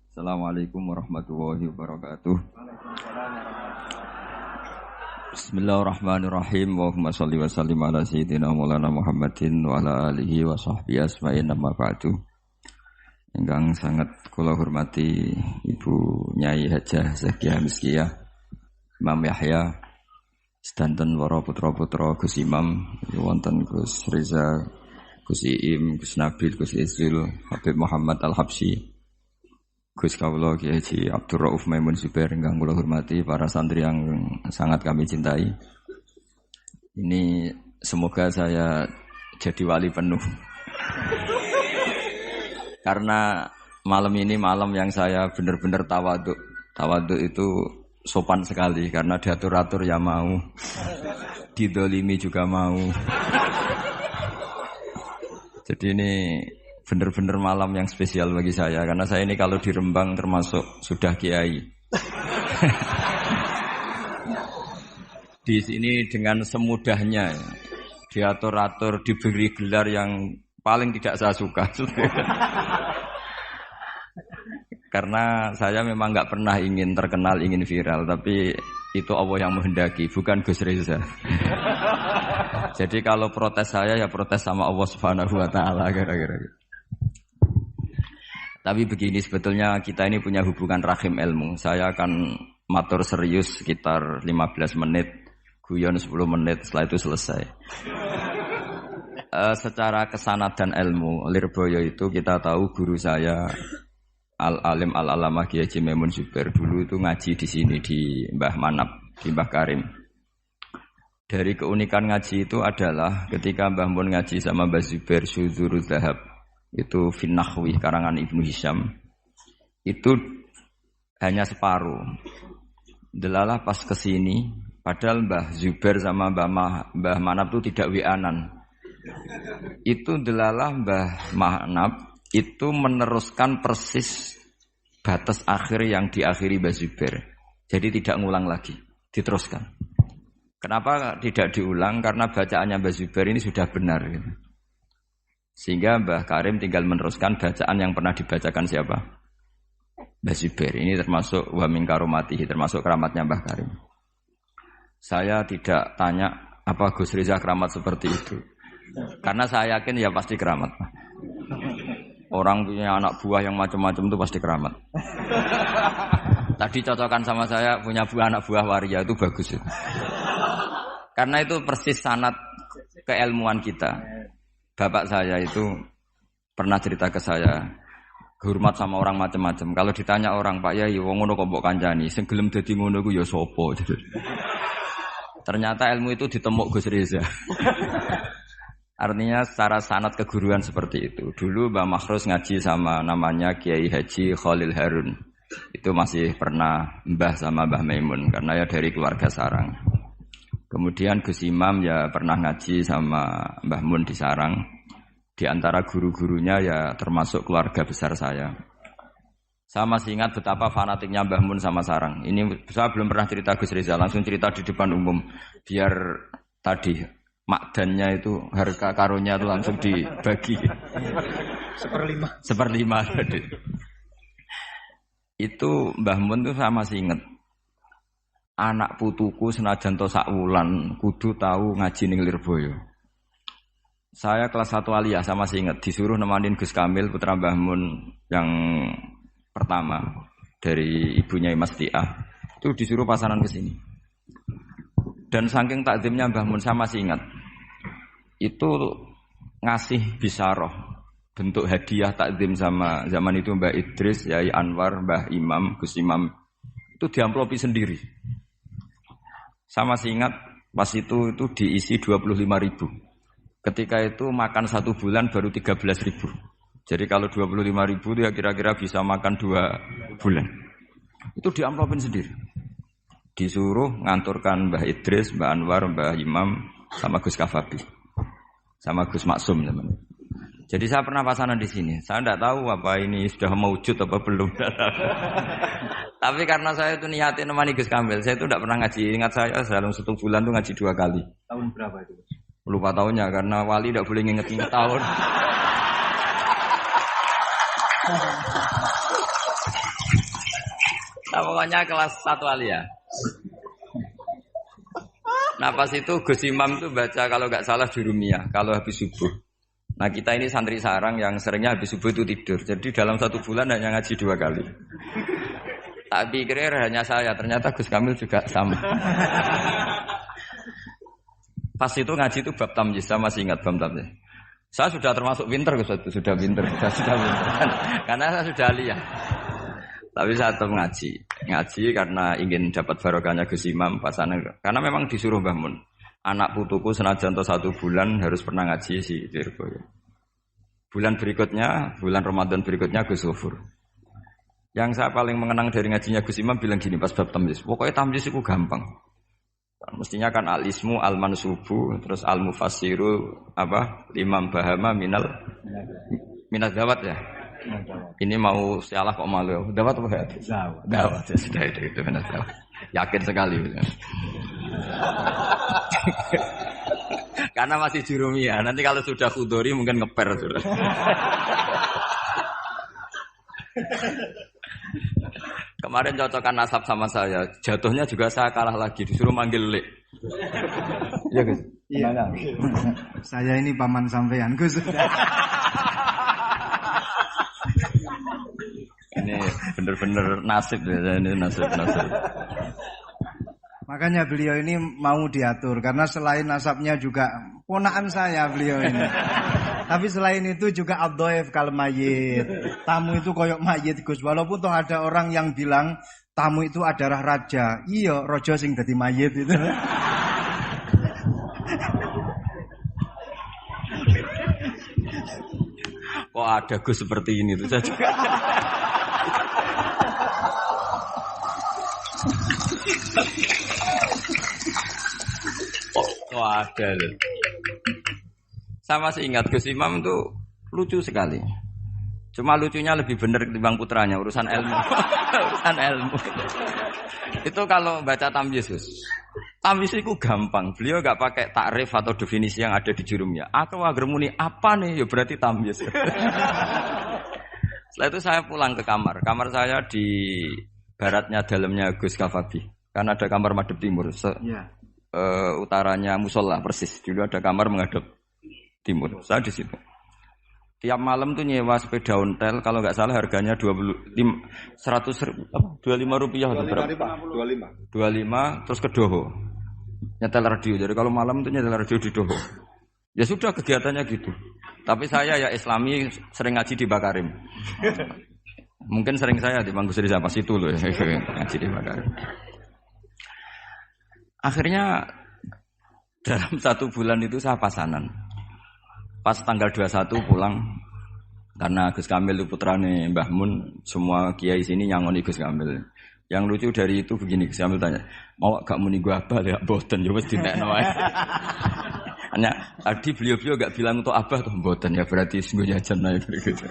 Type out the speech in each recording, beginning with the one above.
Assalamualaikum warahmatullahi wabarakatuh. Bismillahirrahmanirrahim. Allahumma shalli wa sallim ala sayyidina Maulana Muhammadin wa ala alihi wa sahbihi asma'in amma ba'du. Ingkang sangat kula hormati Ibu Nyai Hajah Zakiah Miskiyah, Imam Yahya, sedanten para putra-putra Gus Imam, wonten Gus Reza, Gus Iim, Gus Nabil, Gus Izul, Habib Muhammad Al-Habsyi, Gus Kawula Kiai Haji Abdul Rauf Maimun Zubair, ingkang kula hormati, para santri yang sangat kami cintai. Ini semoga saya jadi wali penuh. Karena malam ini malam yang saya benar-benar tawaduk. Tawaduk itu sopan sekali karena diatur-atur ya mau. Didolimi juga mau. Jadi ini benar-benar malam yang spesial bagi saya karena saya ini kalau di Rembang termasuk sudah kiai. Di sini dengan semudahnya diatur-atur, diberi gelar yang paling tidak saya suka. Karena saya memang nggak pernah ingin terkenal, ingin viral, tapi itu Allah yang menghendaki, bukan Gus Reza. Jadi kalau protes saya ya protes sama Allah Subhanahu wa taala kira-kira. Tapi begini, sebetulnya kita ini punya hubungan rahim ilmu. Saya akan matur serius sekitar 15 menit, guyon 10 menit, setelah itu selesai. Secara kesanatan ilmu, Lirboyo itu kita tahu guru saya Al-Alim Al-Alamah Kiai Haji Maimun Zubair dulu itu ngaji di sini di Mbah Manap, di Mbah Karim. Dari keunikan ngaji itu adalah ketika Mbah Mun ngaji sama Mbah Zubair Syudzurul Zahab, itu Finnahwi karangan Ibnu Hisham, itu hanya separuh. Delalah pas kesini, padahal Mbah Zubair sama Mbah Manap itu tidak wianan. Itu delalah Mbah Manap itu meneruskan persis batas akhir yang diakhiri Mbah Zubair. Jadi tidak ngulang lagi, diteruskan. Kenapa tidak diulang? Karena bacaannya Mbah Zubair ini sudah benar gitu. Sehingga Mbah Karim tinggal meneruskan bacaan yang pernah dibacakan siapa? Mbah Zubair. Ini termasuk wa min karomatihi, termasuk keramatnya Mbah Karim. Saya tidak tanya apa Gus Reza keramat seperti itu. Karena saya yakin ya pasti keramat. Orang punya anak buah yang macam-macam itu pasti keramat. Tadi cocokan sama saya punya anak buah waria itu bagus itu. Karena itu persis sanad keilmuan kita. Bapak saya itu pernah cerita ke saya, hormat sama orang macam-macam. Kalau ditanya orang, Pak Yai, wong ngono kok mbok kancani, sing gelem dadi ngono ku ya sapa? Ternyata ilmu itu ditemuk Gus Reza. Artinya secara sanad keguruan seperti itu. Dulu Mbah Makhrus ngaji sama namanya Kiai Haji Khalil Harun. Itu masih pernah mbah sama Mbah Maimun karena ya dari keluarga sarang. Kemudian Gus Imam ya pernah ngaji sama Mbah Mun di Sarang. Di antara guru-gurunya ya termasuk keluarga besar saya. Saya masih ingat betapa fanatiknya Mbah Mun sama Sarang. Ini saya belum pernah cerita Gus Reza, langsung cerita di depan umum. Biar tadi makdannya itu harga karunya itu langsung dibagi. Seperlima tadi. Itu Mbah Mun itu saya masih ingat. Anak putuku senajan to sak wulan kudu tahu ngaji ning Lirboyo. Saya kelas 1 aliyah, saya masih ingat disuruh nemanin Gus Kamil putra Mbah Mun yang pertama dari ibunya Mas Tiah. Itu disuruh pasaran ke sini. Dan saking takzimnya Mbah Mun saya masih ingat. Itu ngasih bisaroh bentuk hadiah takzim sama zaman itu Mbah Idris, Yai Anwar, Mbah Imam, Gus Imam itu diamplopi sendiri. Saya masih ingat pas itu diisi 25.000. Ketika itu makan 1 bulan baru 13.000. Jadi kalau 25.000 itu ya kira-kira bisa makan 2 bulan. Itu diamplopin sendiri. Disuruh nganturkan Mbah Idris, Mbah Anwar, Mbah Imam sama Gus Kafabi. Sama Gus Maksum namanya. Jadi saya pernah pasanan di sini. Saya tidak tahu apa ini sudah mewujud apa belum. Tapi karena saya itu niatin nemani Gus Kamil, saya itu tidak pernah ngaji. Ingat saya dalam 1 bulan itu ngaji 2 kali. Tahun berapa itu? Lupa tahunnya karena wali tidak boleh nginget-nginget tahun. pokoknya kelas 1 alia. Nah pas itu Gus Imam tuh baca kalau nggak salah Jurumiyah kalau habis subuh. Nah kita ini santri sarang yang seringnya habis subuh itu tidur. Jadi dalam 1 bulan hanya ngaji 2 kali. Tak pikir hanya saya, ternyata Gus Kamil juga sama. Pas itu ngaji itu bab tamyiz, saya masih ingat bab tamyiz. Saya sudah termasuk pinter Gus, sudah pinter. Karena saya sudah lihat. Tapi saya tetap ngaji karena ingin dapat barokahnya Gus Imam pasangan. Karena memang disuruh Mbah Mun. Anak putuku senajan to 1 bulan harus pernah ngaji si Lirboyo. Bulan Ramadan berikutnya Gus Ghafur. Yang saya paling mengenang dari ngajinya Gus Imam bilang gini pas bab tamyiz. Pokoknya tamyiz itu gampang. Mestinya kan al-ismu al-mansubu terus al-mufassiru Imam Bahama minal dawat ya. Ini mau salah kok malu. Dawat apa ya? Dawat. Ya sudah itu minal dawat. Yakin sekali. Karena masih jurumiyah. Nanti kalau sudah khudori mungkin ngeper sudah. Kemarin cocokan nasab sama saya, jatuhnya juga saya kalah lagi, disuruh manggil Lek. Iya Gus. Iya. Saya ini paman sampean Gus. Ini bener-bener nasib ya, ini nasib. Makanya beliau ini mau diatur karena selain nasabnya juga ponakan saya beliau ini. Tapi selain itu juga ad-dhaif kal mayyit. Tamu itu koyok mayit Gus. Walaupun toh ada orang yang bilang tamu itu adalah raja. Iya, raja sing dadi mayit itu. Kok ada Gus seperti ini tuh saya juga. Oh ada loh. Saya masih ingat Gus Imam tuh lucu sekali. Cuma lucunya lebih benar ketimbang putranya urusan ilmu. Urusan ilmu. Itu kalau baca tamyiz Gus. Tamyiz itu gampang. Beliau enggak pakai takrif atau definisi yang ada di jurumnya. Aku agar muni apa nih? Ya berarti tamyiz. Setelah itu saya pulang ke kamar. Kamar saya di baratnya dalamnya Gus Kafabi. Karena ada kamar madhep timur. Utaranya musola persis. Dulu ada kamar menghadap timur. Saya di situ. Tiap malam tuh nyewa sepeda ontel kalau nggak salah harganya 25 rupiah atau berapa? 25 terus ke Doho. Nyetel radio. Jadi kalau malam tuh nyetel radio di Doho. Ya sudah kegiatannya gitu. Tapi saya ya Islami sering ngaji di Bakarim. Mungkin sering saya di Mangkusri pas itu loh ngaji di Bakarim. Akhirnya dalam 1 bulan itu saya pasanan. Pas tanggal 21 pulang karena Gus Kamil itu putrane Mbah Mun, semua kiai sini nyangoni Gus Kamil. Yang lucu dari itu begini, Gus Kamil tanya, "Mau gak muni gua abah ya mboten ya wis dinekno wae." Hanya tadi beliau gak bilang untuk abah tuh mboten ya berarti sungguh jajan ae gitu.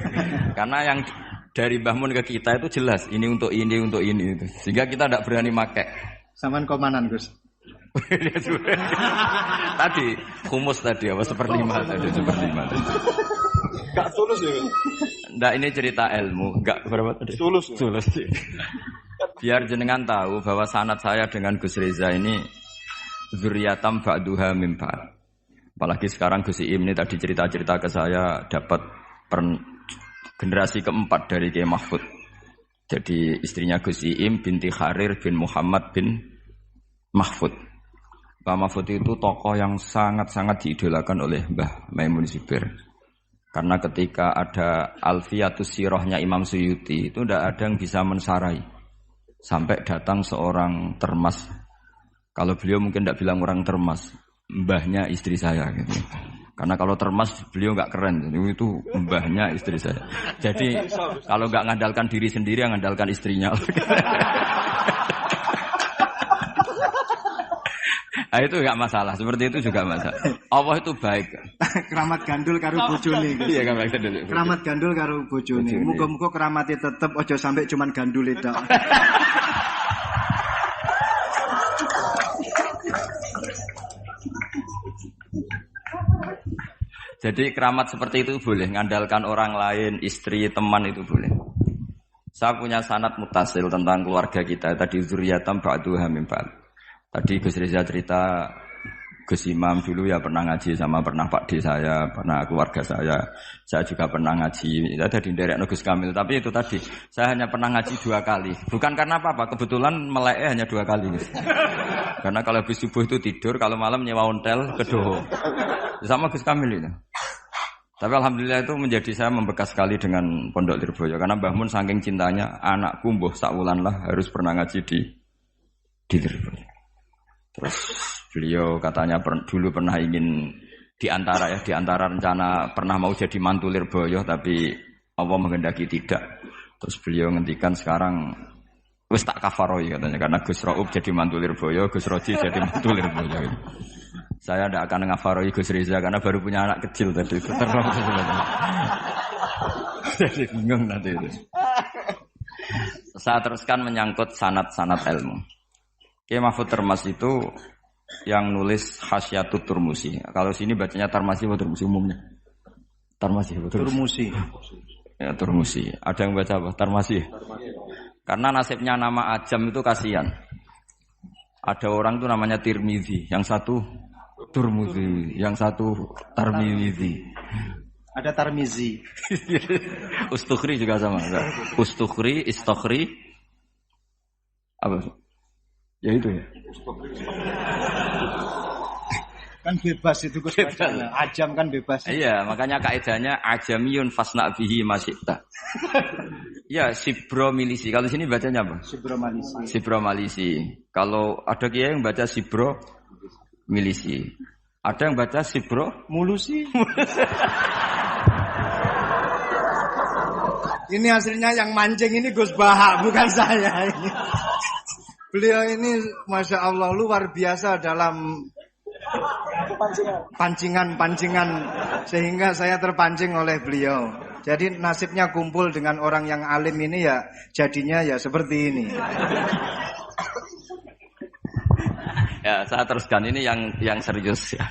Karena yang dari Mbah Mun ke kita itu jelas ini untuk ini itu. Sehingga kita tidak berani pakai. Saman komanan Gus. Tadi humus tadi apa seperlima tadi. Gak tulus ya. Nggak ini cerita ilmu, enggak berapa tadi? Tulus. Biar jenengan tahu bahwa sanad saya dengan Gus Reza ini zuriyatam ba'duha min ba'd. Apalagi sekarang Gus Iim ini tadi cerita-cerita ke saya dapat generasi keempat dari Kiai Mahfud. Jadi istrinya Gus Iim binti Kharir bin Muhammad bin Mahfud. Mbah Mahfud itu tokoh yang sangat-sangat diidolakan oleh Mbah Maimun Zubair. Karena ketika ada Alfiyatus Sirahnya Imam Suyuti itu tidak ada yang bisa mensarai. Sampai datang seorang termas. Kalau beliau mungkin tidak bilang orang termas, mbahnya istri saya gitu. Karena kalau termas beliau nggak keren, itu mbahnya istri saya. Jadi kalau nggak ngandalkan diri sendiri, ngandalkan istrinya. Nah, itu enggak masalah, seperti itu juga masalah. Allah itu baik. Keramat gandul karo bojone. Iya, keramat gandul. Keramat gandul karo bojone. Muga-muga keramate tetep aja sampai cuman gandul tok. Jadi keramat seperti itu boleh, ngandalkan orang lain, istri, teman itu boleh. Saya punya sanad mutasil tentang keluarga kita. Tadi zuriyatam ba'duha min ba'd. Tadi Gus Reza cerita Gus Imam dulu ya pernah ngaji sama pernah Pak D saya, pernah keluarga saya. Saya juga pernah ngaji. Ada di derek Gus Kamil. Tapi itu tadi saya hanya pernah ngaji 2 kali. Bukan karena apa-apa. Kebetulan melek hanya 2 kali. Karena kalau habis subuh itu tidur, kalau malam nyewa ontel ke Doho. Sama Gus Kamil itu. Tapi alhamdulillah itu menjadi saya membekas sekali dengan Pondok Lirboyo karena Mbah Mun saking cintanya anakku mbuh sakwulan lah harus pernah ngaji di Lirboyo. Terus beliau katanya dulu pernah ingin di antara rencana pernah mau jadi mantu Lirboyo tapi Allah menghendaki tidak. Terus beliau ngendikan sekarang wis tak kafaroi katanya karena Gus Raub jadi mantu Lirboyo, Gus Roji jadi mantu Lirboyo. Saya tidak akan ngafaroi Gus Reza karena baru punya anak kecil tadi itu terlalu sebenarnya. Jadi bingung nanti itu. Saya teruskan menyangkut sanad-sanad ilmu. Kiai Mahfud Termas itu yang nulis Hasyatut Turmusi. Kalau sini bacanya Tarmasi atau Turmusi umumnya? Tarmasi betul. Turmusi. Ya Turmusi. Ada yang baca apa? Tarmasi. Karena nasibnya nama ajam itu kasihan. Ada orang itu namanya Tirmizi, yang satu Turmuzi, yang satu Tarmizi. Ada Tarmizi. Ustukhri juga sama. Ustukhri, Istokhri. Apa? Ya itu ya. Kan bebas itu Gus. Ajam kan bebas. Iya, makanya kaidahnya ajamiyun fasna bihi masyita. Ya, Sibro Milisi. Kalau sini bacanya apa? Sibro Malisi. Sibro Malisi. Kalau ada kiai yang baca Sibro Milisi. Ada yang baca Sibro Mulusi. Ini hasilnya yang mancing ini Gus Bahak, bukan saya ini. Beliau ini Masya Allah luar biasa dalam pancingan sehingga saya terpancing oleh beliau. Jadi nasibnya kumpul dengan orang yang alim ini ya jadinya ya seperti ini. Ya, saya teruskan ini yang serius ya.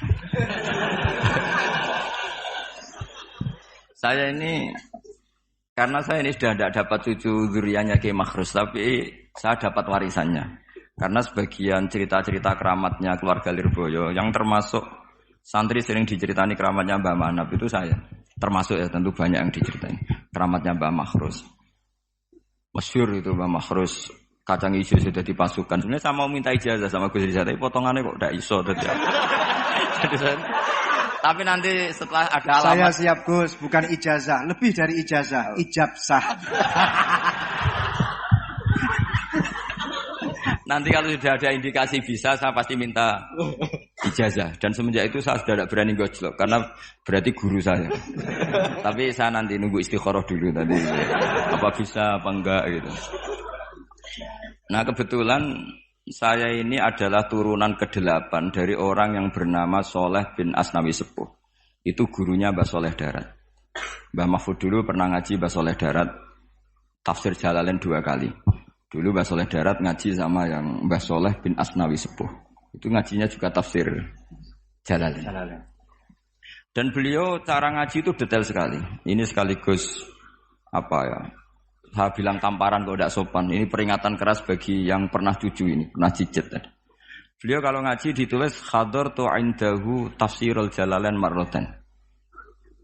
Saya ini karena saya ini sudah tidak dapat cucu zuriyahnya Kiai Makhrus, tapi saya dapat warisannya. Karena sebagian cerita-cerita keramatnya keluarga Lirboyo yang termasuk santri sering diceritani keramatnya Mbah Manap itu saya. Termasuk ya tentu banyak yang diceritain. Keramatnya Mbah Makhrus. Masyhur itu Mbah Makhrus. Kacang hijau sudah dipasukan. Sebenarnya saya mau minta ijazah sama Gus Rizal, tapi potongannya kok tidak iso. Tapi nanti setelah ada alamat. Saya siap Gus, bukan ijazah. Lebih dari ijazah, ijabsah. Nanti kalau sudah ada indikasi bisa, saya pasti minta ijazah. Dan semenjak itu saya sudah tidak berani gojlok, karena berarti guru saya. Tapi saya nanti nunggu istikharah dulu tadi. Apa bisa, apa enggak gitu. Nah kebetulan saya ini adalah turunan ke-8 dari orang yang bernama Soleh bin Asnawi Sepuh. Itu gurunya Mbah Soleh Darat. Mbah Mahfud dulu pernah ngaji Mbah Soleh Darat tafsir Jalalain 2 kali. Dulu Mbah Soleh Darat ngaji sama yang Mbah Soleh bin Asnawi Sepuh. Itu ngajinya juga tafsir Jalalain. Dan beliau cara ngaji itu detail sekali. Ini sekaligus apa ya? Saya bilang tamparan kalau tidak sopan. Ini peringatan keras bagi yang pernah cucu ini, pernah cicit. Beliau kalau ngaji ditulis hadartu indahu tafsirul Jalalain marratan.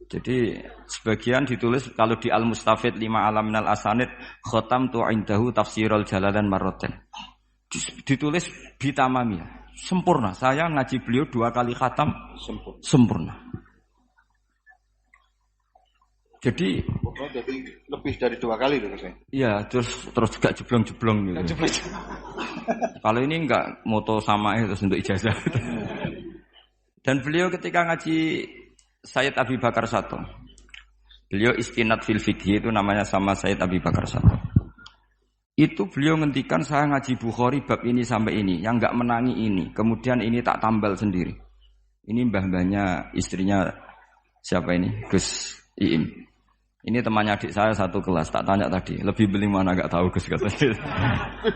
Jadi sebagian ditulis kalau di Al-Mustafid 5 alam minal asanid khatamtu indahu tafsirul Jalalain marratan. Ditulis bitamami, sempurna. Saya ngaji beliau 2 kali khatam sempurna. Jadi lebih dari 2 kali itu saya. Iya, terus juga jeblong-jeblong gitu. Kalau ini enggak moto sama terus untuk ijazah. Dan beliau ketika ngaji Sayyid Abi Bakar Sato. Beliau istinad fil fikhi itu namanya sama Sayyid Abi Bakar Sato. Itu beliau ngendikan saya ngaji Bukhari bab ini sampai ini, yang enggak menangi ini. Kemudian ini tak tambal sendiri. Ini mbah-mbahnya istrinya siapa ini? Gus Iim. Ini temannya adik saya satu kelas, tak tanya tadi, lebih beling mana enggak tahu Gus katanya.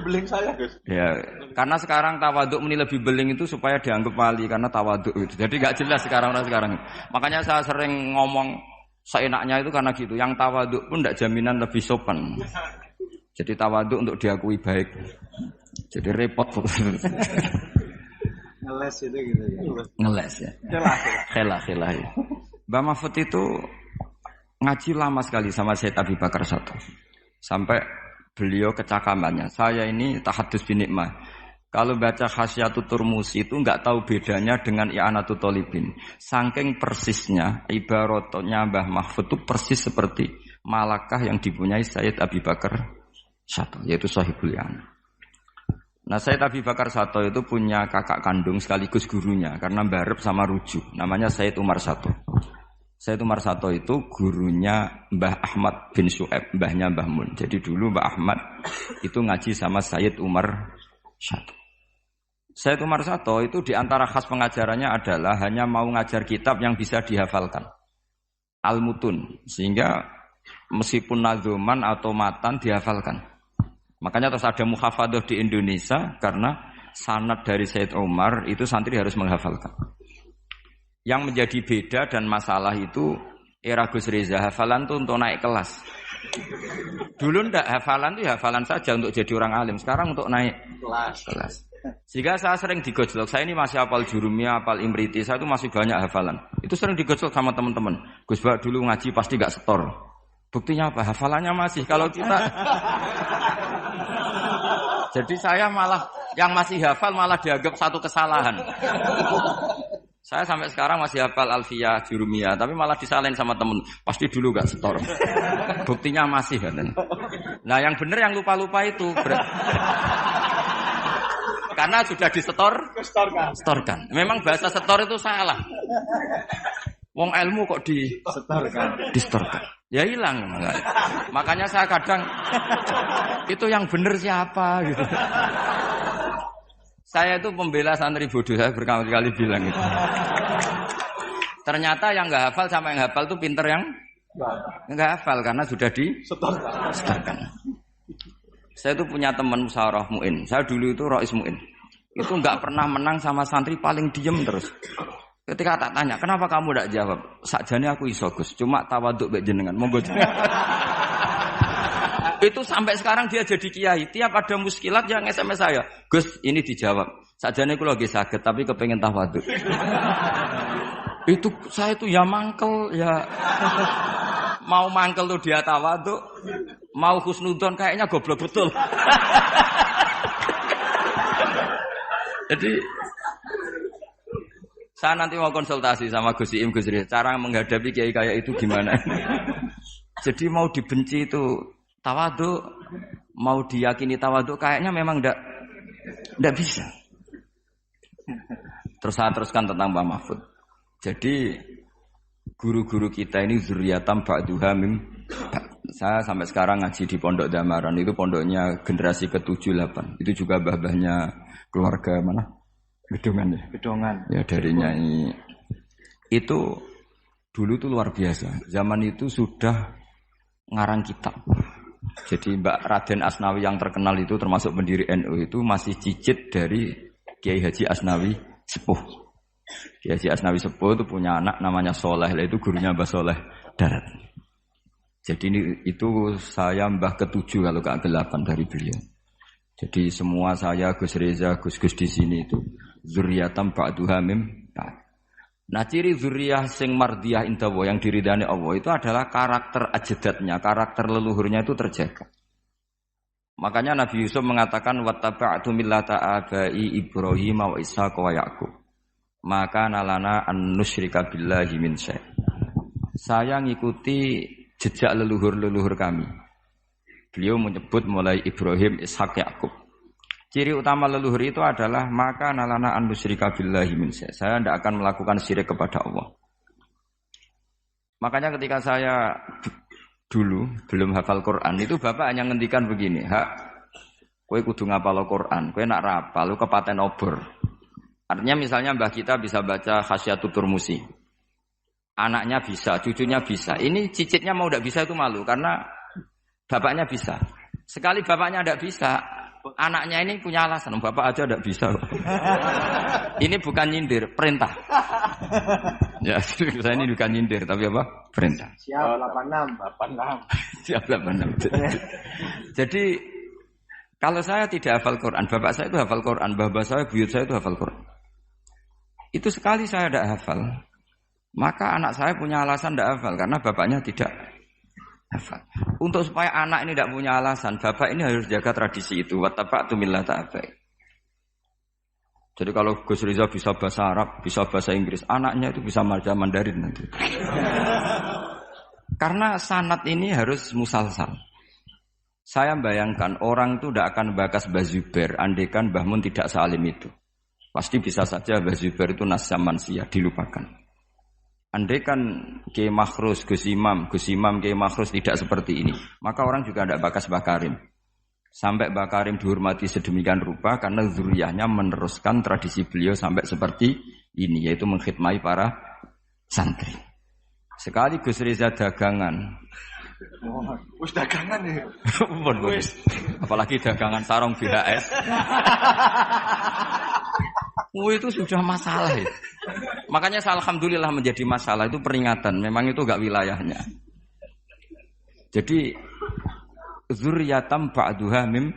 Beling saya Gus. Ya, karena sekarang tawaduk ini lebih beling itu supaya dianggap wali karena tawaduk itu. Jadi enggak jelas sekarang. Makanya saya sering ngomong seenaknya itu karena gitu. Yang tawaduk pun enggak jaminan lebih sopan. Jadi tawadhu untuk diakui baik. Jadi repot. Ngeles itu gitu ya. Ngeles ya. Khela. Ya. Mbah Mahfud itu ngaji lama sekali sama Sayyid Abi Bakar Sato. Sampai beliau kecakamannya. Saya ini tahadus binikmah. Kalau baca Khasyatul Turmusi itu enggak tahu bedanya dengan I'anatul Thalibin. Saking persisnya ibaratnya Mbah Mahfud itu persis seperti malakah yang dipunyai Sayyid Abi Bakar Sato, yaitu Sahibul I'anah. Nah, Sayyid Abi Bakar Sato itu punya kakak kandung sekaligus gurunya karena barep sama rujuk. Namanya Sayyid Umar Sato. Sayyid Umar Sato itu gurunya Mbah Ahmad bin Syu'aib, mbahnya Mbah Mun. Jadi dulu Mbah Ahmad itu ngaji sama Sayyid Umar Sato. Sayyid Umar Sato itu diantara khas pengajarannya adalah hanya mau ngajar kitab yang bisa dihafalkan. Al-Mutun. Sehingga meskipun nazuman atau matan dihafalkan. Makanya terus ada muhafadzah di Indonesia karena sanad dari Sayyid Umar itu santri harus menghafalkan. Yang menjadi beda dan masalah itu era Gus Reza, hafalan itu untuk naik kelas. Dulu ndak, hafalan itu hafalan saja untuk jadi orang alim. Sekarang untuk naik kelas. Jika saya sering digojlok, saya ini masih hafal Jurumiyah, hafal Imriti, saya itu masih banyak hafalan. Itu sering digojlok sama teman-teman. Gus Bak dulu ngaji pasti gak setor. Buktinya apa? Hafalannya masih. Kalau kita jadi saya malah yang masih hafal malah dianggap satu kesalahan. Saya sampai sekarang masih hafal Alfiyah, Jurumiyah, tapi malah disalahin sama temen. Pasti dulu gak setor. Buktinya masih kan. Nah, yang benar yang lupa-lupa itu karena sudah setorkan. Memang bahasa setor itu salah. Wong ilmu kok disetorkan. Ya hilang. Makanya saya kadang itu yang benar siapa gitu. Saya itu pembela santri bodoh, saya berkali-kali bilang itu. Ternyata yang enggak hafal sama yang hafal itu pinter yang enggak hafal karena sudah disetorkan. Saya itu punya teman musyawarah mu'in. Saya dulu itu Rais Mu'in. Itu enggak pernah menang sama santri paling diem terus. Ketika tak tanya, kenapa kamu tidak jawab? Sakjane aku iso Gus, cuma tawaduk mbek jenengan. Monggo. Itu sampai sekarang dia jadi kiai. Tiap ada muskilat yang SMS saya, Gus ini dijawab. Sakjane kula nggih saged tapi kepengin tawaduk. Itu saya itu ya mangkel ya. Mau mangkel tuh dia tawaduk, mau husnudzon kayaknya goblok betul. Jadi saya nanti mau konsultasi sama Gus Iim, Gus Rizal, cara menghadapi kiai kayak itu gimana? Jadi mau dibenci itu tawaduk, mau diyakini tawaduk, kayaknya memang ndak bisa. Terus saya teruskan tentang Mbah Mahfud. Jadi guru-guru kita ini zuriyatam ba'duha mim. Saya sampai sekarang ngaji di Pondok Damaran, itu pondoknya generasi ke-7-8. Itu juga mbah-mbahnya keluarga mana? Gedongan ya? Gedongan. Ya dari Nyai. Itu dulu tuh luar biasa. Zaman itu sudah ngarang kitab. Jadi Mbak Raden Asnawi yang terkenal itu termasuk pendiri NU itu masih cicit dari Kiai Haji Asnawi Sepuh. Kiai Haji Asnawi Sepuh itu punya anak namanya Soleh. Itu gurunya Mbah Soleh Darat. Jadi itu saya mbah ke-7 kalau ke-8 dari beliau. Jadi semua saya Gus Reza, Gus-Gus di sini itu zuriyatam ba'duha mim. Nah, ciri zuriyah sing mardiyah indawa yang diridani Allah itu adalah karakter ajdatnya, karakter leluhurnya itu terjaga. Makanya Nabi Yusuf mengatakan wattaba'tu millata abai Ibrahim wa Ishaq wa Yaqub. Maka nalana an nusyrika billahi min syai'. Saya ngikuti jejak leluhur-leluhur kami. Beliau menyebut mulai Ibrahim, Ishak, Yakub. Ciri utama leluhur itu adalah maka nalana an nusyrika billahi min syai'. Saya tidak akan melakukan syirik kepada Allah. Makanya ketika saya dulu belum hafal Quran itu bapak hanya ngendikan begini, "Hak, kowe kudu ngapal Quran, kowe nak rapal lu kepaten obor." Artinya misalnya mbah kita bisa baca Khasyatul Turmusi. Anaknya bisa, cucunya bisa. Ini cicitnya mau tidak bisa itu malu karena bapaknya bisa. Sekali bapaknya tidak bisa, anaknya ini punya alasan. Bapak aja tidak bisa. Ini bukan nyindir, perintah. Ya, saya ini bukan nyindir tapi apa? Perintah. Siap 86. 86. Siap 86. Jadi kalau saya tidak hafal Quran, bapak saya itu hafal Quran, bapak saya, buyut saya itu hafal Quran. Itu sekali saya tidak hafal, maka anak saya punya alasan tidak hafal karena bapaknya tidak hafal. Untuk supaya anak ini tidak punya alasan, bapak ini harus jaga tradisi itu. Wattaba'tu millata abai. Jadi kalau Gus Riza bisa bahasa Arab, bisa bahasa Inggris, anaknya itu bisa bahasa Mandarin nanti. Karena sanad ini harus musalsal. Saya bayangkan orang itu tidak akan bakas Mbah Zubair, andaikan Mbah Mun tidak salim itu. Pasti bisa saja Mbah Zubair itu nasya mansia, dilupakan. Andaikan Kiai Makhrus, Gus Imam Kiai Makhrus tidak seperti ini, maka orang juga tidak bakas Mbah Karim. Sampai Mbah Karim dihormati sedemikian rupa karena zuriyahnya meneruskan tradisi beliau sampai seperti ini, yaitu mengkhidmati para santri. Sekali Gus Riza dagangan. Wis dagangan ya. Apalagi dagangan sarung VHS. Itu sudah masalah ya. Makanya alhamdulillah menjadi masalah itu peringatan. Memang itu enggak wilayahnya. Jadi zurriyatam ba'duha mim.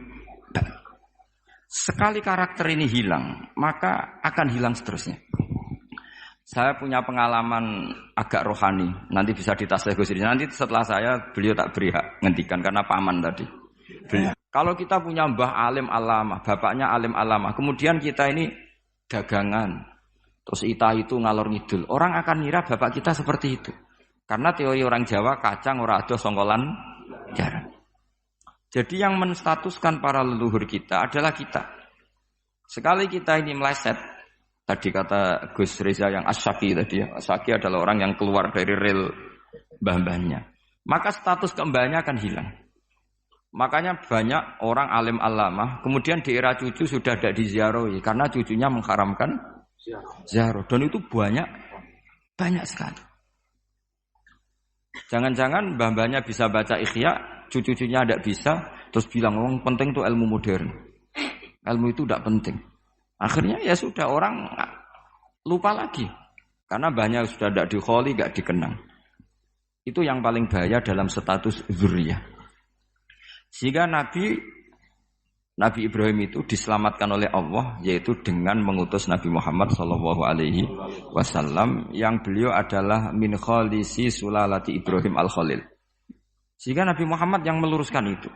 Sekali karakter ini hilang, maka akan hilang seterusnya. Saya punya pengalaman agak rohani. Nanti bisa ditasih Gus Riza. Nanti setelah saya, beliau tak beri hak ngendikan karena paman tadi. Kalau kita punya mbah alim alamah, bapaknya alim alamah, kemudian kita ini dagangan, terus itu ngalor ngidul, orang akan ngira bapak kita seperti itu. Karena teori orang Jawa, kacang ora ado songkolan jarang. Jadi yang menstatuskan para leluhur kita adalah kita. Sekali kita ini meleset, tadi kata Gus Riza yang Asyaki tadi ya, Asyaki adalah orang yang keluar dari rel mbah-mbahnya, maka status kembahnya akan hilang. Makanya banyak orang alim alamah, kemudian di era cucu sudah tidak diziarahi karena cucunya mengharamkan ziarah. Dan itu banyak sekali. Jangan-jangan mbah-mbahnya bisa baca Ikhya, cucu-cucunya tidak bisa, terus bilang, penting itu ilmu modern. Ilmu itu tidak penting. Akhirnya ya sudah orang lupa lagi. Karena banyak sudah tidak dikholi, tidak dikenang. Itu yang paling bahaya dalam status zuriyah. Sehingga Nabi Ibrahim itu diselamatkan oleh Allah, yaitu dengan mengutus Nabi Muhammad SAW yang beliau adalah min khalisi sulalati Ibrahim al-Khalil. Sehingga Nabi Muhammad yang meluruskan itu.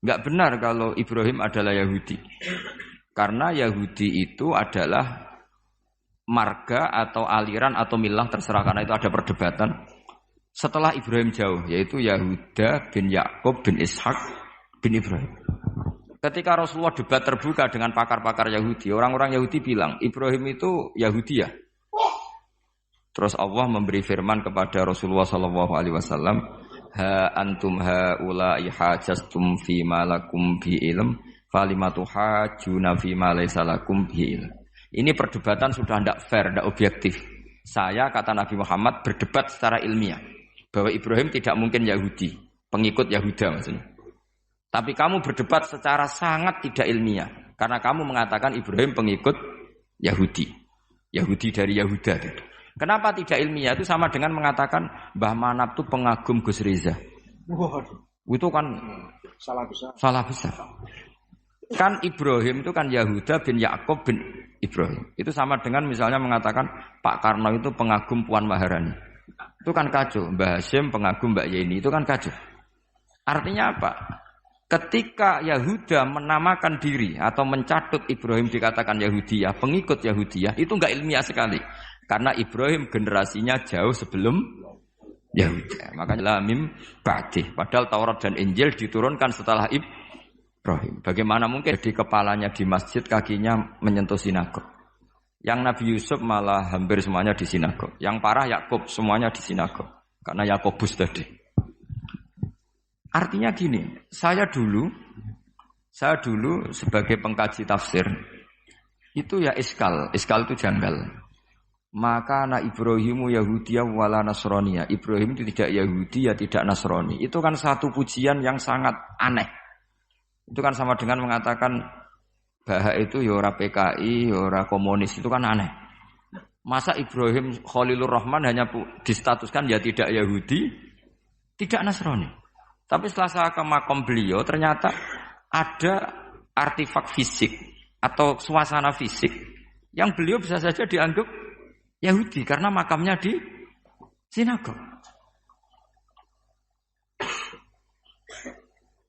Enggak benar kalau Ibrahim adalah Yahudi. Karena Yahudi itu adalah marga atau aliran atau milah terserah, karena itu ada perdebatan. Setelah Ibrahim jauh, yaitu Yahuda bin Yakub bin Ishak bin Ibrahim. Ketika Rasulullah debat terbuka dengan pakar-pakar Yahudi, orang-orang Yahudi bilang, Ibrahim itu Yahudi ya? Terus Allah memberi firman kepada Rasulullah SAW, ha antum haula'i hajastum fi ma lakum bi ilm falimatu hajuna fi ma laysa lakum bi ilm. Ini perdebatan sudah tidak fair, tidak objektif. Saya, kata Nabi Muhammad, berdebat secara ilmiah bahwa Ibrahim tidak mungkin Yahudi, pengikut Yahuda maksudnya. Tapi kamu berdebat secara sangat tidak ilmiah karena kamu mengatakan Ibrahim pengikut Yahudi dari Yahuda gitu. Kenapa tidak ilmiah? Itu sama dengan mengatakan Mbah Manap itu pengagum Gus Riza. Itu kan salah besar. Kan Ibrahim itu kan Yahuda bin Yakub bin Ibrahim. Itu sama dengan misalnya mengatakan Pak Karno itu pengagum Puan Maharani. Itu kan kacau. Mbah Hasyim pengagum Mbak Yeni. Itu kan kacau. Artinya apa? Ketika Yahuda menamakan diri atau mencatut Ibrahim dikatakan Yahudiyah, pengikut Yahudiyah, itu enggak ilmiah sekali. Karena Ibrahim generasinya jauh sebelum Yahuda. Makanya lamim ba'dih. Padahal Taurat dan Injil diturunkan setelah Ibrahim. Bagaimana mungkin di kepalanya di masjid, kakinya menyentuh sinagog. Yang Nabi Yusuf malah hampir semuanya di sinagog. Yang parah Yakub semuanya di sinagog. Karena Yakobus tadi. Artinya gini, saya dulu sebagai pengkaji tafsir, itu ya iskal itu janggal. Maka anak Ibrahimu Yahudiyah wala Nasroniyah. Ibrahim itu tidak Yahudi ya tidak Nasrani. Itu kan satu pujian yang sangat aneh. Itu kan sama dengan mengatakan Bahak itu ya ora PKI, ya ora komunis, itu kan aneh. Masa Ibrahim Khalilur Rahman hanya distatuskan ya tidak Yahudi, tidak Nasrani. Tapi setelah saya ke makom beliau, ternyata ada artefak fisik atau suasana fisik yang beliau bisa saja dianggap Yahudi karena makamnya di sinagog.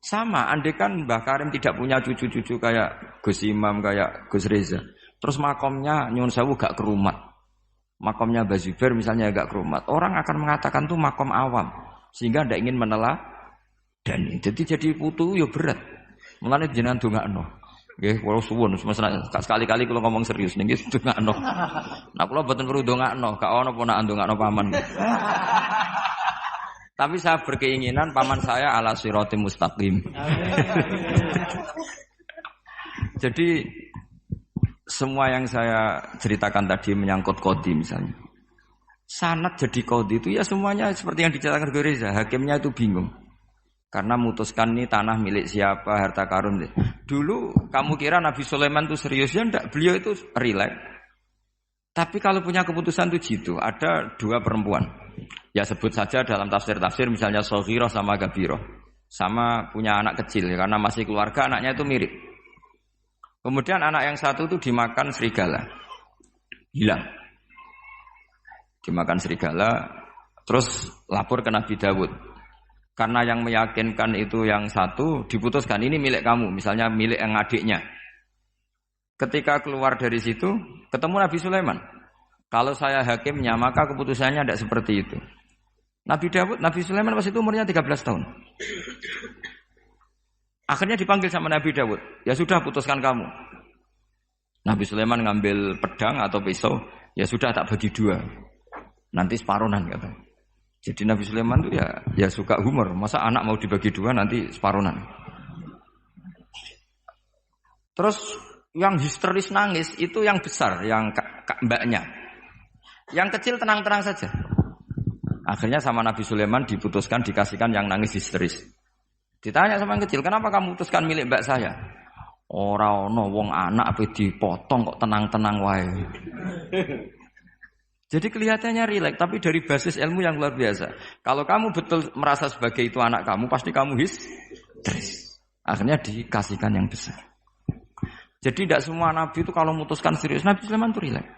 Sama, andekan Mbah Karim tidak punya cucu-cucu kayak Gus Imam, kayak Gus Reza. Terus makomnya nyun sewu gak kerumat. Makomnya Mbah Zubair misalnya agak kerumat. Orang akan mengatakan tuh makom awam. Sehingga tidak ingin menelah. Dan jadi putu ya berat. Mulane jenengan dongakno. Nggih, kula suwun sekali-kali kula ngomong serius nggih dongakno. Nah kula mboten perlu dongakno, gak ono ponakan dongakno paman. Tapi saya berkeinginan paman saya ala siratim mustaqim. Jadi semua yang saya ceritakan tadi menyangkut qadhi misalnya. Sanad jadi qadhi itu ya semuanya seperti yang diceritakan Reza, hakimnya itu bingung. Karena memutuskan ini tanah milik siapa, harta karun. Dulu kamu kira Nabi Sulaiman itu serius ya enggak? Beliau itu rileks. Tapi kalau punya keputusan itu jitu, ada dua perempuan. Ya sebut saja dalam tafsir-tafsir misalnya Soghirah sama Gabirah. Sama punya anak kecil ya, karena masih keluarga anaknya itu mirip. Kemudian anak yang satu itu dimakan serigala. Hilang. Dimakan serigala, terus lapor ke Nabi Dawud. Karena yang meyakinkan itu yang satu, diputuskan ini milik kamu, misalnya milik yang adiknya. Ketika keluar dari situ, ketemu Nabi Sulaiman. Kalau saya hakimnya, maka keputusannya tidak seperti itu. Nabi Sulaiman pas itu umurnya 13 tahun. Akhirnya dipanggil sama Nabi Dawud. Ya sudah, putuskan kamu. Nabi Sulaiman ngambil pedang atau pisau. Ya sudah, tak bagi dua. Nanti separuhan kata. Jadi Nabi Sulaiman itu ya suka humor. Masa anak mau dibagi dua nanti separuhan. Terus yang histeris nangis itu yang besar, yang mbaknya. Yang kecil tenang-tenang saja. Akhirnya sama Nabi Sulaiman diputuskan dikasihkan yang nangis histeris. Ditanya sama yang kecil, kenapa kamu putuskan milik mbak saya? Ora ono wong anak apa dipotong kok tenang-tenang wae. Jadi kelihatannya rileks, tapi dari basis ilmu yang luar biasa. Kalau kamu betul merasa sebagai itu anak kamu, pasti kamu histeris. Akhirnya dikasihkan yang besar. Jadi tidak semua nabi itu kalau memutuskan serius, Nabi Sulaiman itu rileks.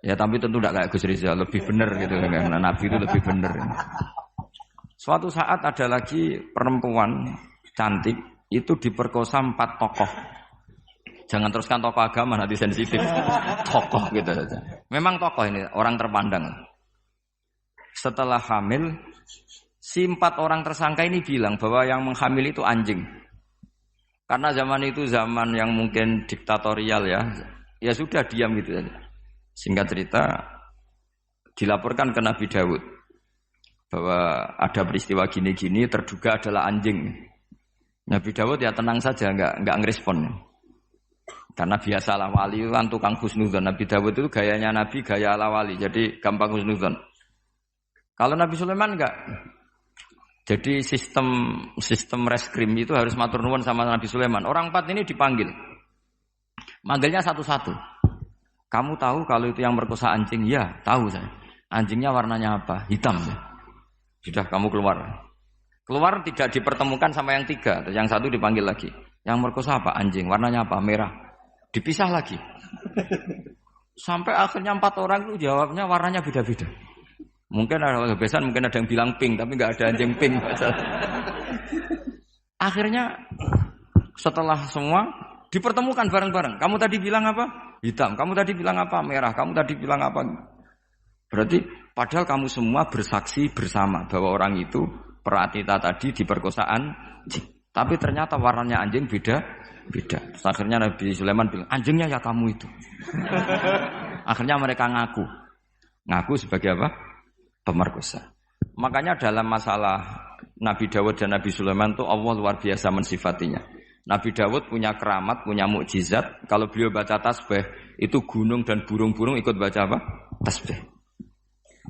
Ya tapi tentu tidak kayak Gus Rizal, lebih benar gitu kan. Nabi itu lebih benar. Suatu saat ada lagi perempuan cantik itu diperkosa 4 tokoh. Jangan teruskan tokoh agama nanti sensitif. Tokoh gitu saja. Memang tokoh ini orang terpandang. Setelah hamil, si 4 orang tersangka ini bilang bahwa yang menghamil itu anjing. Karena zaman itu zaman yang mungkin diktatorial ya. Ya sudah diam gitu saja. Singkat cerita dilaporkan ke Nabi Dawud bahwa ada peristiwa gini-gini terduga adalah anjing. Nabi Dawud ya tenang saja, enggak ngerespon. Karena biasalah wali itu kan tukang husnudzon. Nabi Dawud itu gayanya Nabi, gaya ala wali, jadi gampang husnudzon. Kalau Nabi Sulaiman enggak. Jadi sistem reskrim itu harus matur nuwun sama Nabi Sulaiman. Orang 4 ini dipanggil. Manggilnya satu-satu. Kamu tahu kalau itu yang merkosa anjing? Ya, tahu saya. Anjingnya warnanya apa? Hitam. Sudah, kamu keluar. Keluar tidak dipertemukan sama yang 3. Terus yang 1 dipanggil lagi. Yang merkosa apa? Anjing. Warnanya apa? Merah. Dipisah lagi. Sampai akhirnya 4 orang itu jawabnya warnanya beda-beda. Mungkin ada kebiasaan, mungkin ada yang bilang pink, tapi nggak ada anjing pink. Akhirnya setelah semua dipertemukan bareng-bareng. Kamu tadi bilang apa? Hitam. Kamu tadi bilang apa? Merah. Kamu tadi bilang apa? Berarti padahal kamu semua bersaksi bersama bahwa orang itu Pratita tadi diperkosa anjing. Tapi ternyata warnanya anjing beda. Terus akhirnya Nabi Sulaiman bilang, anjingnya ya kamu itu. Akhirnya mereka ngaku sebagai apa? Pemerkosa. Makanya dalam masalah Nabi Dawud dan Nabi Sulaiman itu Allah luar biasa mensifatinya. Nabi Dawud punya keramat, punya mukjizat. Kalau beliau baca tasbih, itu gunung dan burung-burung ikut baca apa? Tasbih.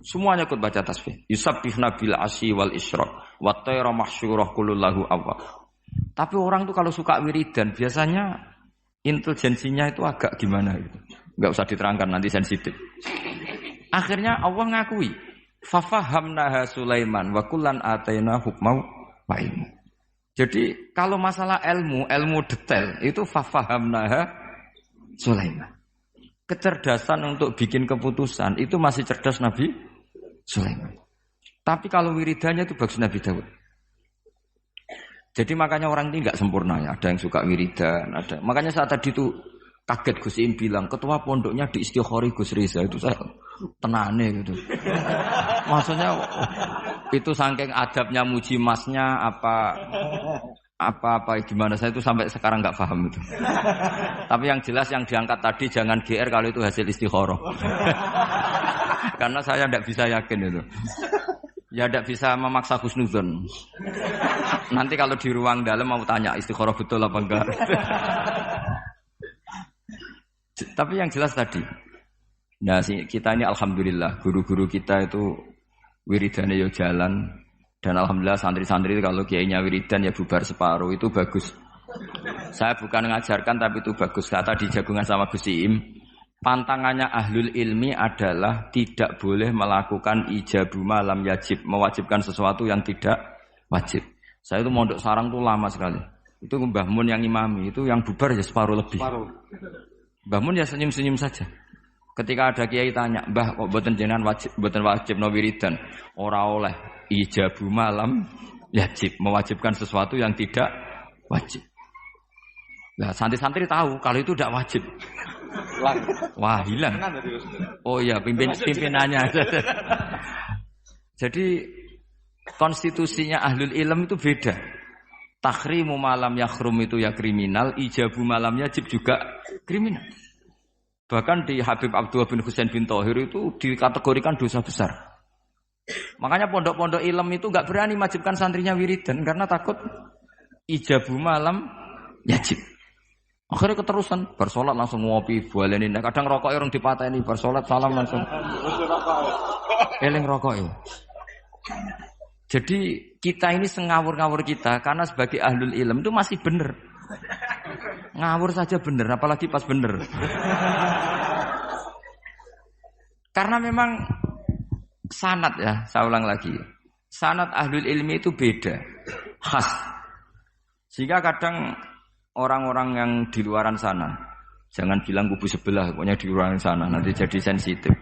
Semuanya ikut baca tasbih. Yusabbihna bil asyi wal isyraq wa tayra mahsyurah kullu lahu awwab. Tapi orang tuh kalau suka wiridan biasanya intelijensinya itu agak gimana gitu. Enggak usah diterangkan nanti sensitif. Akhirnya Allah ngakui, fafahamnaha Sulaiman wa kullan ataina hukmau wa ilmu. Jadi kalau masalah ilmu detail itu fafahamnaha Sulaiman. Kecerdasan untuk bikin keputusan itu masih cerdas Nabi Sulaiman. Tapi kalau wiridannya itu bagus Nabi Daud. Jadi makanya orang ini enggak sempurna ya. Ada yang suka wiridan, ada. Makanya saat tadi itu kaget Gus Im bilang, ketua pondoknya di Istighori Gus Riza. Itu saya tenane gitu. Maksudnya itu saking adabnya muji masnya apa gimana, saya itu sampai sekarang enggak paham itu. Tapi yang jelas yang diangkat tadi jangan GR kalau itu hasil istikharah. Karena saya enggak bisa yakin itu. Ya enggak bisa memaksa husnudzon. Nanti kalau di ruang dalam mau tanya istikharah betul apa enggak. Tapi yang jelas tadi. Nah, kita ini alhamdulillah guru-guru kita itu wiridane yo jalan. Dan alhamdulillah santri-santri kalau kiainya wiridan ya bubar separuh, itu bagus. Saya bukan mengajarkan tapi itu bagus. Kata di jagungan sama Gus Iim, pantangannya ahlul ilmi adalah tidak boleh melakukan ijabu malam yajib, mewajibkan sesuatu yang tidak wajib. Saya itu mondok sarang tuh lama sekali. Itu Mbah Mun yang imami, itu yang bubar ya separuh lebih. Mbah Mun ya senyum-senyum saja. Ketika ada kiai tanya, "Mbah, kok mboten jenengan wajib no wiridan?" Ora oleh. Ijabu malam wajib, mewajibkan sesuatu yang tidak wajib. Nah, santri-santri tahu kalau itu tidak wajib. Wah, hilang. Oh iya, pimpinannya. Jadi konstitusinya ahlul ilm itu beda. Takhrimu malam yakhrum itu ya kriminal, ijabu malam yajib juga kriminal. Bahkan di Habib Abdullah bin Husain bin Thohir itu dikategorikan dosa besar. Makanya pondok-pondok ilmu itu enggak berani wajibkan santrinya wiridan karena takut ijabu malam wajib. Akhirnya keterusan bersolat langsung ngopi, bualenin. Kadang rokok orang dipateni, bersolat salam langsung. Eling rokok. Jadi kita ini sengawur-ngawur kita karena sebagai ahlul ilm itu masih benar. Ngawur saja benar, apalagi pas benar. Karena memang sanad ya, saya ulang lagi. Sanad ahlul ilmi itu beda, khas. Sehingga kadang orang-orang yang di luaran sana, jangan bilang kubu sebelah, pokoknya di luaran sana, nanti jadi sensitif.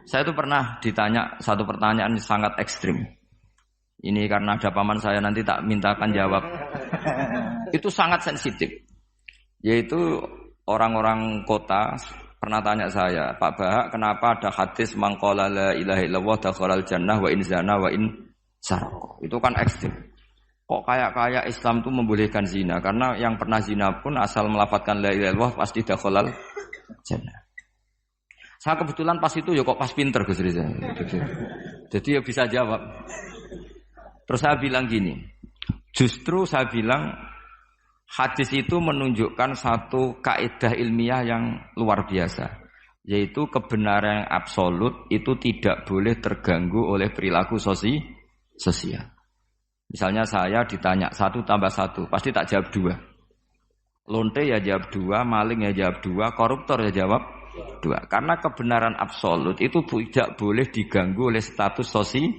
Saya itu pernah ditanya satu pertanyaan sangat ekstrim. Ini karena ada paman saya nanti tak mintakan jawab. Itu sangat sensitif. Yaitu orang-orang kota pernah tanya saya, Pak Bahak, kenapa ada hadis mangqala la ilaha illallah dakhalal jannah wa in zana wa in sarqa. Itu kan ekstrem. Kok kayak Islam itu membolehkan zina? Karena yang pernah zina pun asal melafadzkan la ilaha illallah pasti dakhalal jannah. Saya kebetulan pas itu ya kok pas pinter Gus Riza. Jadi ya bisa jawab. Terus saya bilang gini, justru saya bilang hadis itu menunjukkan satu kaidah ilmiah yang luar biasa, yaitu kebenaran yang absolut itu tidak boleh terganggu oleh perilaku sosial. Misalnya saya ditanya 1 tambah 1, pasti tak jawab 2. Lonte ya jawab 2, maling ya jawab 2, koruptor ya jawab 2. Karena kebenaran absolut itu tidak boleh diganggu oleh status sosial.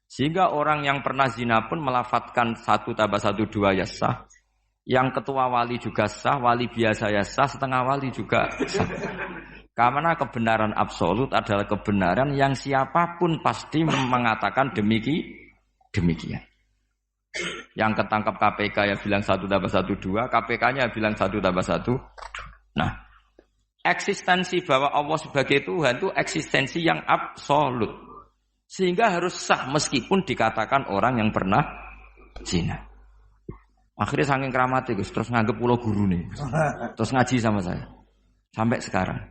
Sehingga orang yang pernah zina pun melafadzkan 1 tambah 1 2 ya sah. Yang ketua wali juga sah, wali biasa ya sah, setengah wali juga sah. Karena kebenaran absolut adalah kebenaran yang siapapun pasti mengatakan demikian. Yang ketangkap KPK ya bilang 1 tambah 1 2, KPK-nya bilang 1 tambah 1. Nah, eksistensi bahwa Allah sebagai Tuhan itu eksistensi yang absolut. Sehingga harus sah meskipun dikatakan orang yang pernah zina. Akhirnya saking keramat Gus, terus nganggep pulau guru nih. Terus ngaji sama saya. Sampai sekarang.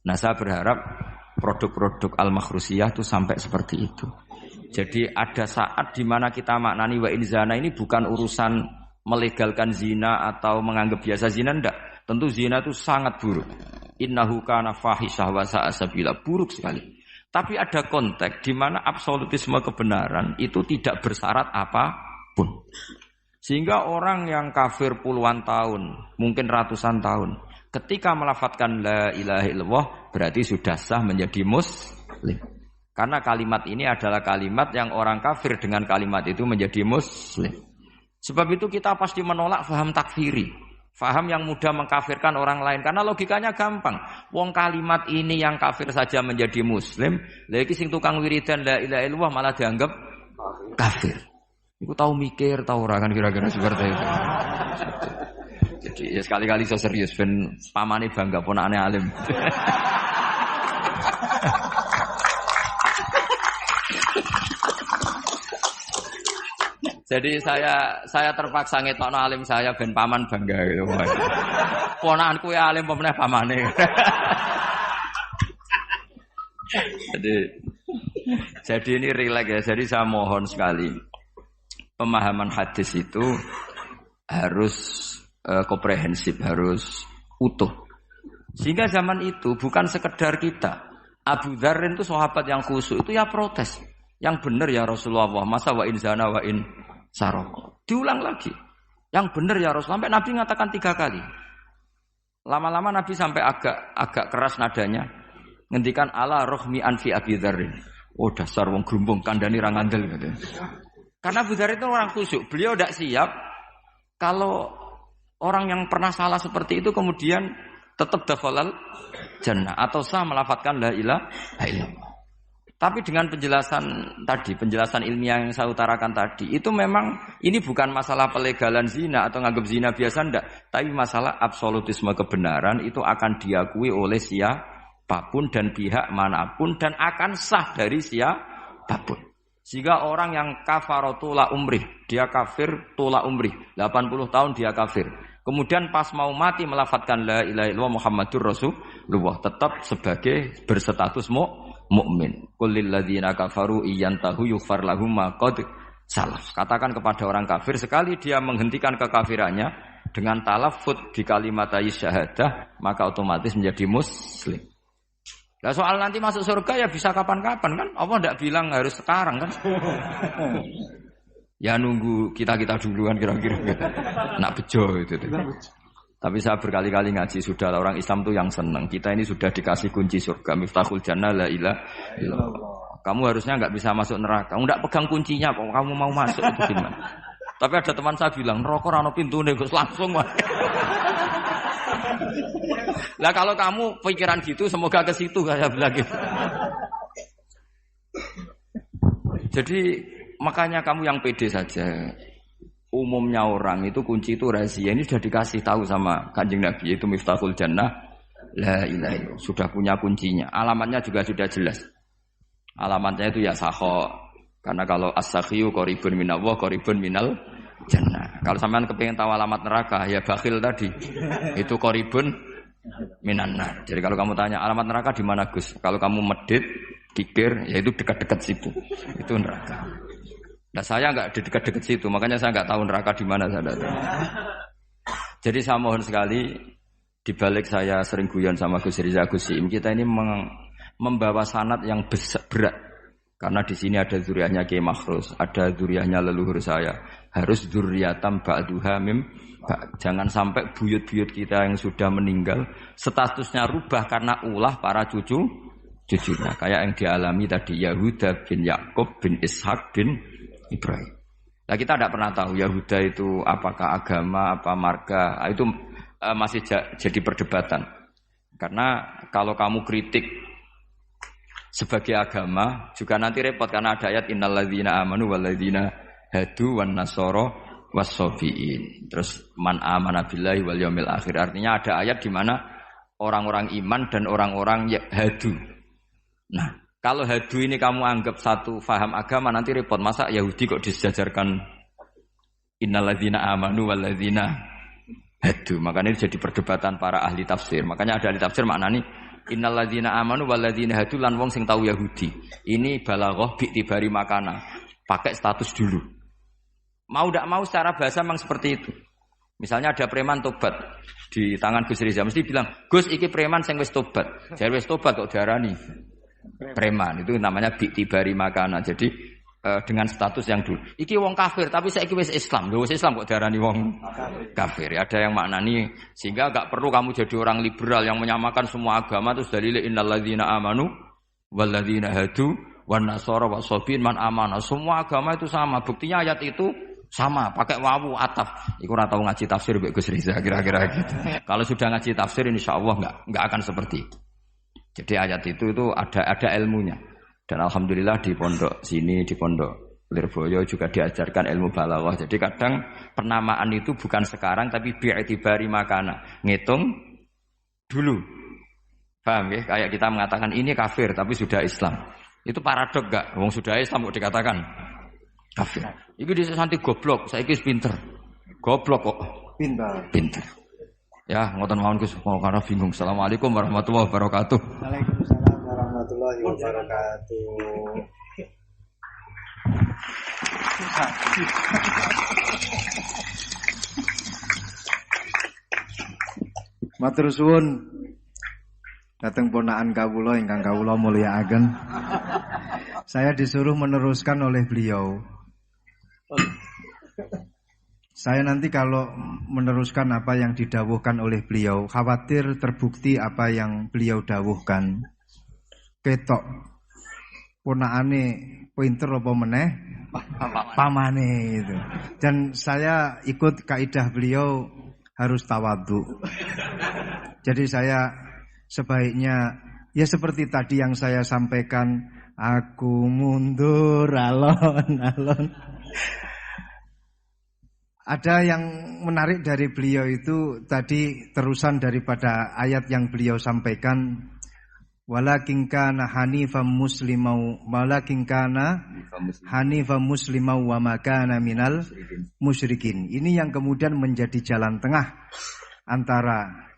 Nah, saya berharap produk-produk Al-Makhrusiyah itu sampai seperti itu. Jadi ada saat di mana kita maknani wa in zana ini bukan urusan melegalkan zina atau menganggap biasa zina, enggak. Tentu zina itu sangat buruk. Innahu kana fahisyah wa sa'a sabila, buruk sekali. Tapi ada konteks di mana absolutisme kebenaran itu tidak bersyarat apapun. Sehingga orang yang kafir puluhan tahun, mungkin ratusan tahun, Ketika melafadzkan la ilaha illallah berarti sudah sah menjadi muslim. Karena kalimat ini adalah kalimat yang orang kafir dengan kalimat itu menjadi muslim. Sebab itu kita pasti menolak faham takfiri. Faham yang mudah mengkafirkan orang lain. Karena logikanya gampang. Wong kalimat ini yang kafir saja menjadi muslim. Lagi sing tukang wiridan la ilaha illallah malah dianggap kafir. Iku tahu mikir, tahu ora kan kira-kira seperti itu. Jadi ya sekali-kali so serius ben pamane bangga ponakane alim. Jadi saya terpaksa ngetokno alim saya ben paman bangga gitu. Ponakanku ya alim pemeneh pamane. Jadi ini rileks ya. Jadi saya mohon sekali pemahaman hadis itu harus komprehensif, harus utuh. Sehingga zaman itu bukan sekedar kita. Abu Dzar itu sahabat yang khusyuk itu ya protes. Yang benar ya Rasulullah, masa wa in zana wa in sarok. Diulang lagi. Yang benar ya Rasul. Sampai Nabi mengatakan 3 kali. Lama-lama Nabi sampai agak keras nadanya. Ngendikan ala rohmi anfi Abi Dzar. Oh dasar wong grumbung kandhani ra ngandel gitu. Karena Abu Dzar itu orang khusyuk. Beliau tidak siap kalau orang yang pernah salah seperti itu kemudian tetap dakhalal jannah atau sah melafadzkan la ilaha illallah. Tapi dengan penjelasan ilmiah yang saya utarakan tadi, itu memang ini bukan masalah pelegalan zina atau nganggap zina biasa enggak, tapi masalah absolutisme kebenaran itu akan diakui oleh siapapun dan pihak manapun dan akan sah dari siapapun. Sehingga orang yang kafaratula umrih, dia kafir tula umrih, 80 tahun dia kafir. Kemudian pas mau mati melafadzkan la ilaha illallah Muhammadur Rasulullah, tetap sebagai berstatus mukmin. Qul lil ladzina kafaru iyantahu yughfar lahum ma qad salaf. Katakan kepada orang kafir sekali dia menghentikan kekafirannya dengan talaffuz di kalimat syahadah, maka otomatis menjadi muslim. Lah soal nanti masuk surga ya bisa kapan-kapan kan? Allah enggak bilang harus sekarang kan? Ya nunggu kita duluan kira-kira. Nak bejo itu. Tapi saya berkali-kali ngaji sudah orang Islam tuh yang senang. Kita ini sudah dikasih kunci surga, miftahul jannah la ilaha illallah. Kamu harusnya enggak bisa masuk neraka. Enggak pegang kuncinya kok kamu mau masuk itu gimana? Tapi ada teman saya bilang, "Neraka ora ono pintune, Gus, langsung wae." Lah kalau kamu pikiran gitu semoga ke situ saya bilang gitu. Jadi makanya kamu yang pede saja. Umumnya orang itu kunci itu rahasia. Ini sudah dikasih tahu sama Kanjeng Nabi, itu miftahul jannah la ilaha illallah. Sudah punya kuncinya. Alamatnya juga sudah jelas. Alamatnya itu ya sakho. Karena kalau as-sakhiyu qaribun minallah, qaribun minal jannah. Kalau sampean kepengin tahu alamat neraka, ya bakhil tadi. Itu qaribun minan nar. Jadi kalau kamu tanya alamat neraka di mana Gus? Kalau kamu medit, kikir, ya itu dekat-dekat situ. Itu neraka. Nah saya enggak di dekat-dekat situ, makanya saya enggak tahu neraka di mana saya tahu. Jadi saya mohon sekali, dibalik saya sering guyon sama Gus Riza Gus Siim, kita ini membawa sanad yang berat. Karena di sini ada zuriatnya Kiai Makhrus, ada zuriatnya leluhur saya. Harus zuriatam ba'duha mim. Jangan sampai buyut-buyut kita yang sudah meninggal statusnya rubah karena ulah para cucunya. Kayak yang dialami tadi Yahuda bin Yakub bin Ishak bin Ibrahim. Nah kita tidak pernah tahu Yahuda itu apakah agama, apa marga. Itu masih jadi perdebatan. Karena kalau kamu kritik sebagai agama juga nanti repot karena ada ayat innalladzina amanu walladzina hadu wan nasara was-sabiin. Terus man amana billahi wal yaumil akhir. Artinya ada ayat di mana orang-orang iman dan orang-orang hadu. Nah, kalau hadu ini kamu anggap satu faham agama nanti repot. Masa Yahudi kok disejajarkan innalladzina amanu walladzina hadu. Makanya ini jadi perdebatan para ahli tafsir. Makanya ada ahli tafsir maknanya innalladzina amanu walladzina hadu lan wong sing tahu Yahudi. Ini balaghah bi tibari makana. Pakai status dulu. Mau tidak mau secara bahasa memang seperti itu. Misalnya ada preman tobat di tangan Gus Riza mesti bilang, "Gus iki preman sing wis tobat." Jare wis tobat kok diarani preman. Itu namanya bi tibari makana. Jadi dengan status yang dulu. Iki wong kafir tapi saiki wis Islam. Lho wis Islam kok diarani wong kafir. Ada yang maknani sehingga enggak perlu kamu jadi orang liberal yang menyamakan semua agama terus dalil innalladzina amanu walladzina hadu wan nasara wasabin man amana. Semua agama itu sama. Buktinya ayat itu sama, pakai wawu ataf. Iku ora tau ngaji tafsir mbek Gus Riza kira-kira gitu. Kalau sudah ngaji tafsir insyaallah enggak akan seperti itu. Jadi ayat itu ada ilmunya. Dan alhamdulillah di pondok sini, di pondok Lirboyo juga diajarkan ilmu balaghah. Jadi kadang penamaan itu bukan sekarang tapi bi'itibari makana. Ngitung dulu. Paham ya? Kayak kita mengatakan ini kafir tapi sudah Islam. Itu paradok gak? Wong sudah Islam kok dikatakan kafir. Iku dhisik santi goblok, saiki wis pinter. Goblok kok. Pinter. Ya, ngoten mawon Gus, karena bingung. Assalamualaikum warahmatullahi wabarakatuh. Waalaikumsalam warahmatullahi wabarakatuh. Matur suwun dateng ponakan kawula ingkang kawula mulyakaken. Saya disuruh meneruskan oleh beliau. Saya nanti kalau meneruskan apa yang didawuhkan oleh beliau, khawatir terbukti apa yang beliau dawuhkan. Ketok ponakane pinter apa meneh pamane itu. Dan saya ikut kaidah beliau harus tawadhu. Jadi saya sebaiknya ya seperti tadi yang saya sampaikan, aku mundur alon-alon. Ada yang menarik dari beliau itu tadi terusan daripada ayat yang beliau sampaikan, walakin kana hanifan muslimau wa ma kana minal musyrikin. Ini yang kemudian menjadi jalan tengah antara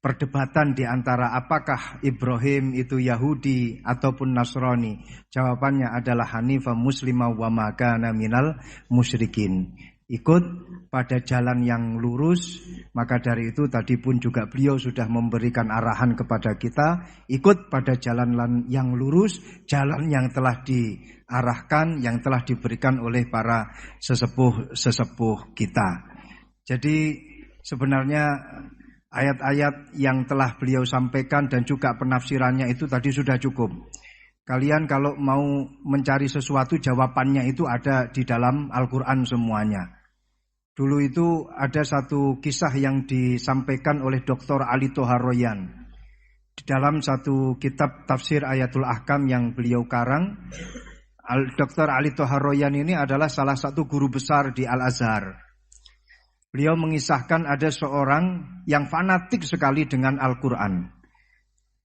perdebatan di antara apakah Ibrahim itu Yahudi ataupun Nasrani. Jawabannya adalah hanifan muslimau wa ma kana minal musyrikin. Ikut pada jalan yang lurus, maka dari itu tadi pun juga beliau sudah memberikan arahan kepada kita, ikut pada jalan yang lurus, jalan yang telah diarahkan, yang telah diberikan oleh para sesepuh kita. Jadi sebenarnya ayat-ayat yang telah beliau sampaikan dan juga penafsirannya itu tadi sudah cukup. Kalian kalau mau mencari sesuatu jawabannya itu ada di dalam Al-Quran semuanya. Dulu itu ada satu kisah yang disampaikan oleh Dr. Ali Toharoyan. Di dalam satu kitab tafsir Ayatul Ahkam yang beliau karang, Dr. Ali Toharoyan ini adalah salah satu guru besar di Al-Azhar. Beliau mengisahkan ada seorang yang fanatik sekali dengan Al-Quran.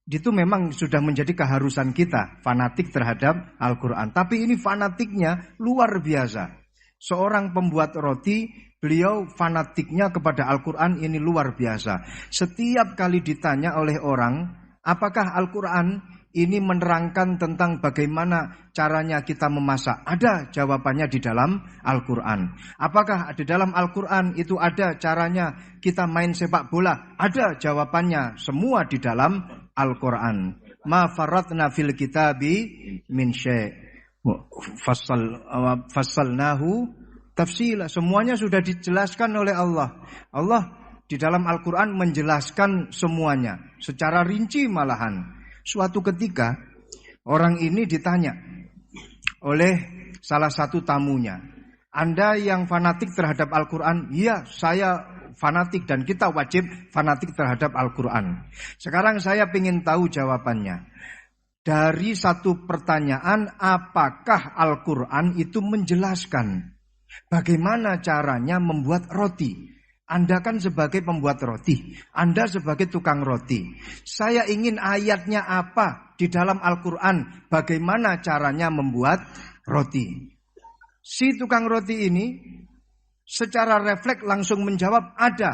Itu memang sudah menjadi keharusan kita, fanatik terhadap Al-Quran. Tapi ini fanatiknya luar biasa. Seorang pembuat roti, beliau fanatiknya kepada Al-Quran ini luar biasa. Setiap kali ditanya oleh orang, apakah Al-Quran ini menerangkan tentang bagaimana caranya kita memasak? Ada jawabannya di dalam Al-Quran. Apakah di dalam Al-Quran itu ada caranya kita main sepak bola? Ada jawabannya, semua di dalam Al-Quran. Ma faratna fil kitabi min syai'. Fassalnahu tafsila. Semuanya sudah dijelaskan oleh Allah. Allah di dalam Al-Quran menjelaskan semuanya secara rinci malahan. Suatu ketika orang ini ditanya oleh salah satu tamunya, Anda yang fanatik terhadap Al-Quran? Iya, saya fanatik dan kita wajib fanatik terhadap Al-Quran. Sekarang saya ingin tahu jawabannya. Dari satu pertanyaan, apakah Al-Quran itu menjelaskan bagaimana caranya membuat roti? Anda kan sebagai pembuat roti, Anda sebagai tukang roti. Saya ingin ayatnya apa di dalam Al-Quran, bagaimana caranya membuat roti. Si tukang roti ini secara refleks langsung menjawab, ada.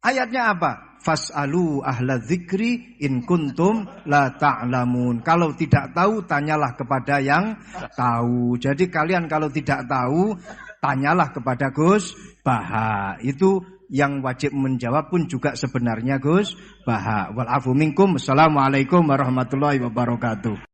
Ayatnya apa? Fas'alu ahla dzikri in kuntum la ta'lamun. Kalau tidak tahu, tanyalah kepada yang tahu. Jadi kalian kalau tidak tahu, tanyalah kepada Gus Baha. Itu yang wajib menjawab pun juga sebenarnya Gus Baha. Wal afu minkum. Assalamualaikum warahmatullahi wabarakatuh.